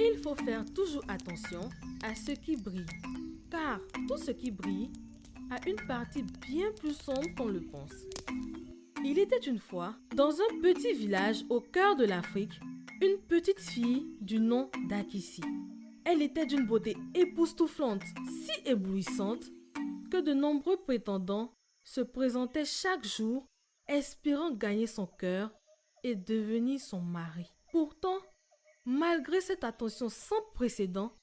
Il faut faire toujours attention à ce qui brille, car tout ce qui brille a une partie bien plus sombre qu'on le pense. Il était une fois, dans un petit village au cœur de l'Afrique, une petite fille du nom d'Akissi. Elle était d'une beauté époustouflante, si éblouissante, que de nombreux prétendants se présentaient chaque jour, espérant gagner son cœur et devenir son mari. Pourtant, malgré cette attention sans précédent,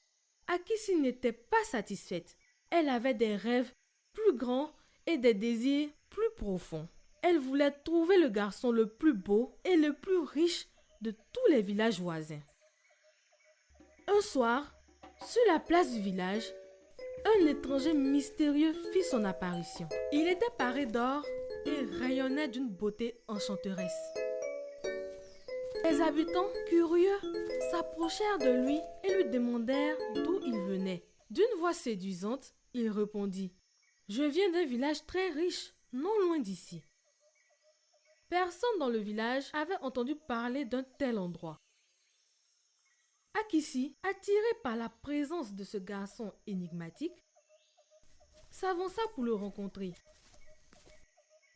Akissi n'était pas satisfaite. Elle avait des rêves plus grands et des désirs plus profonds. Elle voulait trouver le garçon le plus beau et le plus riche de tous les villages voisins. Un soir, sur la place du village, un étranger mystérieux fit son apparition. Il était paré d'or et rayonnait d'une beauté enchanteresse. Les habitants, curieux, s'approchèrent de lui et lui demandèrent d'où il venait. D'une voix séduisante, il répondit « Je viens d'un village très riche, non loin d'ici. » Personne dans le village avait entendu parler d'un tel endroit. Akissi, attiré par la présence de ce garçon énigmatique, s'avança pour le rencontrer.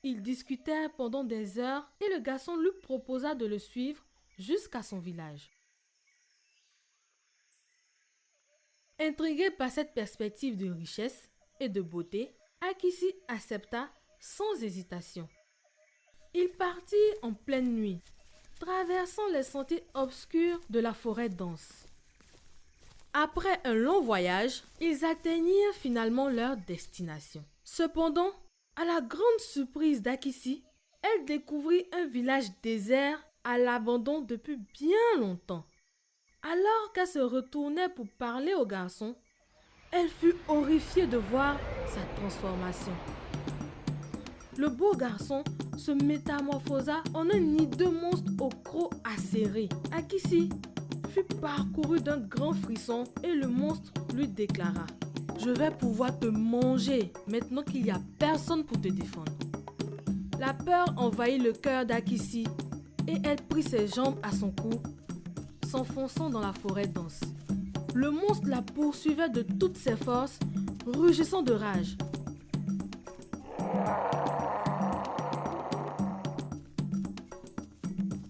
Ils discutèrent pendant des heures et le garçon lui proposa de le suivre jusqu'à son village. Intrigué par cette perspective de richesse et de beauté, Akissi accepta sans hésitation. Ils partirent en pleine nuit, traversant les sentiers obscurs de la forêt dense. Après un long voyage, ils atteignirent finalement leur destination. Cependant, à la grande surprise d'Akissi, elle découvrit un village désert à l'abandon depuis bien longtemps. Alors qu'elle se retournait pour parler au garçon, elle fut horrifiée de voir sa transformation. Le beau garçon se métamorphosa en un hideux monstre au croc acéré. Akissi fut parcouru d'un grand frisson et le monstre lui déclara « Je vais pouvoir te manger maintenant qu'il n'y a personne pour te défendre. » La peur envahit le cœur d'Akissi et elle prit ses jambes à son cou, s'enfonçant dans la forêt dense. Le monstre la poursuivait de toutes ses forces, rugissant de rage.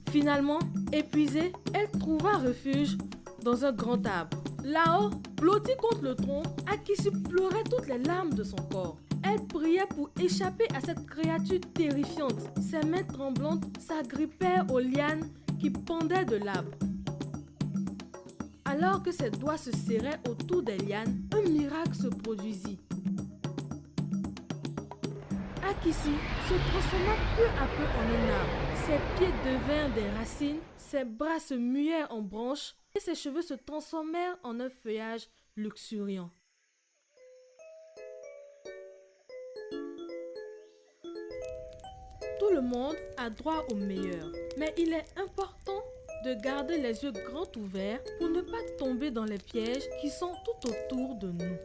Finalement, épuisée, elle trouva refuge dans un grand arbre. Là-haut, blottie contre le tronc, Akissi pleurait toutes les larmes de son corps. Elle priait pour échapper à cette créature terrifiante. Ses mains tremblantes s'agrippaient aux lianes qui pendaient de l'arbre. Alors que ses doigts se serraient autour des lianes, un miracle se produisit. Akissi se transforma peu à peu en un arbre. Ses pieds devinrent des racines, ses bras se muèrent en branches et ses cheveux se transformèrent en un feuillage luxuriant. Tout le monde a droit au meilleur, mais il est important de garder les yeux grands ouverts pour ne pas tomber dans les pièges qui sont tout autour de nous.